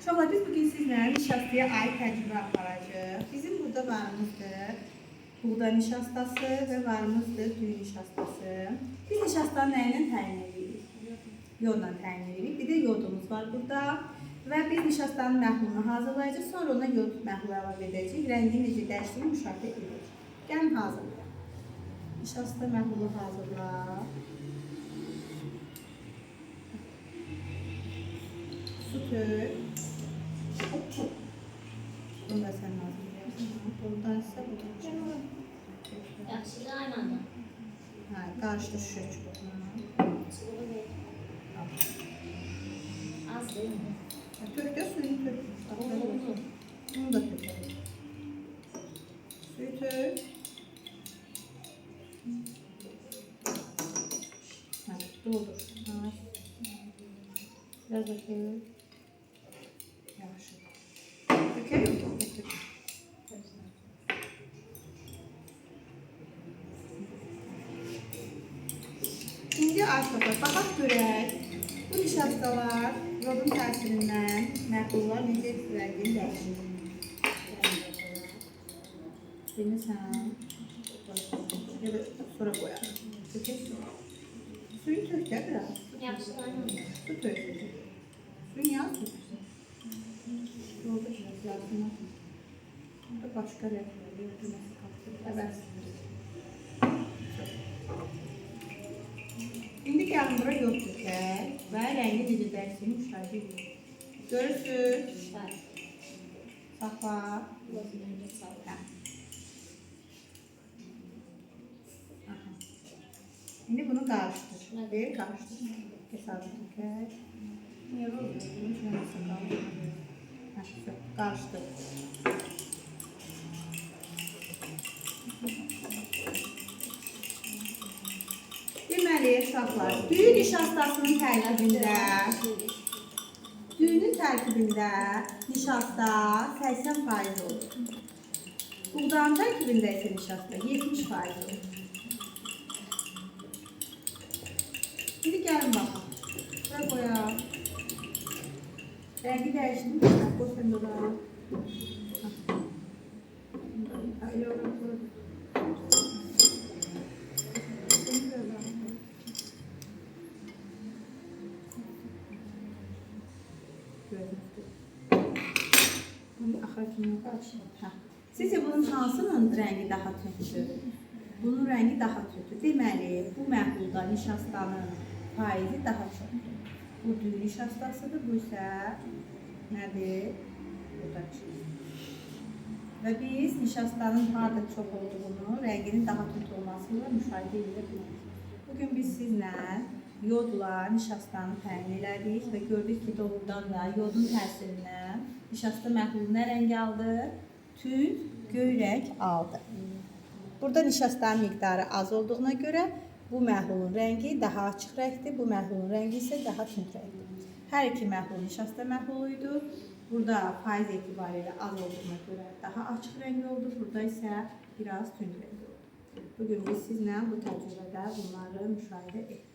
Uşaqlar, biz bugün sizlə nişastaya aid təcrübə aparacağıq. Bizim burada varımızdır buğda nişastası və varımızdır düyü nişastası. Biz nişastanı nə ilə təyin edirik? Yodla təyin edirik. Bir də yodumuz var burada. Və biz nişastanın məhlulunu hazırlayacağıq. Sonra ona yod məhlulu əlavə edəcəyik. Rəngi necə dəyişdiyini müşahidə edəcəyik. Gəlin hazırlayaq. Nişasta məhlulu hazırla. Su tök. Bunu da sən hazırlayasın. Buradan isə bu da Yaxşıdır, aynı anda. hə, qarışdır şüşə çubuğuna. Az değil mi? Tök də suyunu tök. Oldu. Bunu da tökəlim. Suyu tök. Hə, doldur. Biraz da tök. Yavaş. Tökəlim. Tök. İndi arkadaşlar, baxaq görək. Bu nişastalar yodun təsirindən məhlullar necə rəngini dəyişir. Bilmirsən. Ya da sonra qoyalım. Tökək. Suyu tök də biraz. Yaxşıdır, aynı anda. Su tök. Suyu niyə az tökürsən? Yolda biraz yardım. Burada başqa rənglər yodulması qalır. Əvəz. İndi gəlin bura yod tökək və rəngi necə dəyişdiyini müşahidə edirik. Görürsünüz? Var. Saxla. Gözünü sağ ol. Hə. Aha. İndi bunu qarışdır. Bir qarışdır. Hesabı tökək. Niyə vurduğunu şurası qalır. Hə, qarışdır. Deməli, uşaqlar, düyü nişastasının tərkibində nişasta 80% olur. Buğdanın tərkibində isə nişasta 70% olur. Şimdi gəlin baxın. Bura qoyaq. Rəngi dəyişdim. Qoysun bura. Elə ora qoyaq. Sizcə bunun hansının rəngi daha tündür? Bunun rəngi daha tündür. Deməli, bu məhlulda nişastanın faizi daha çoxdur. Bu düyü nişastasıdır, bu isə nədir? Buradakı. Və biz nişastanın harada çox olduğunu, rənginin daha tünd olmasını müşahidə edə bilərik. Bugün biz sizlə yodla nişastanı təyin elədik və gördük ki, doğrudan da yodun təsirindən nişasta məhlulu nə rəng aldı? Tünd, göy rəng aldı. Burada nişastanın miqdarı az olduğuna görə bu məhlulun rəngi daha açıq rəngdir, bu məhlulun rəngi isə daha tünd rəngdir. Hər iki məhlul nişasta məhluluydu. Burada faiz etibarilə az olduğuna görə daha açıq rəngli oldu, burada isə biraz tünd rəngli oldu. Bugün biz sizlə bu təcrübədə bunları müşahidə etdik.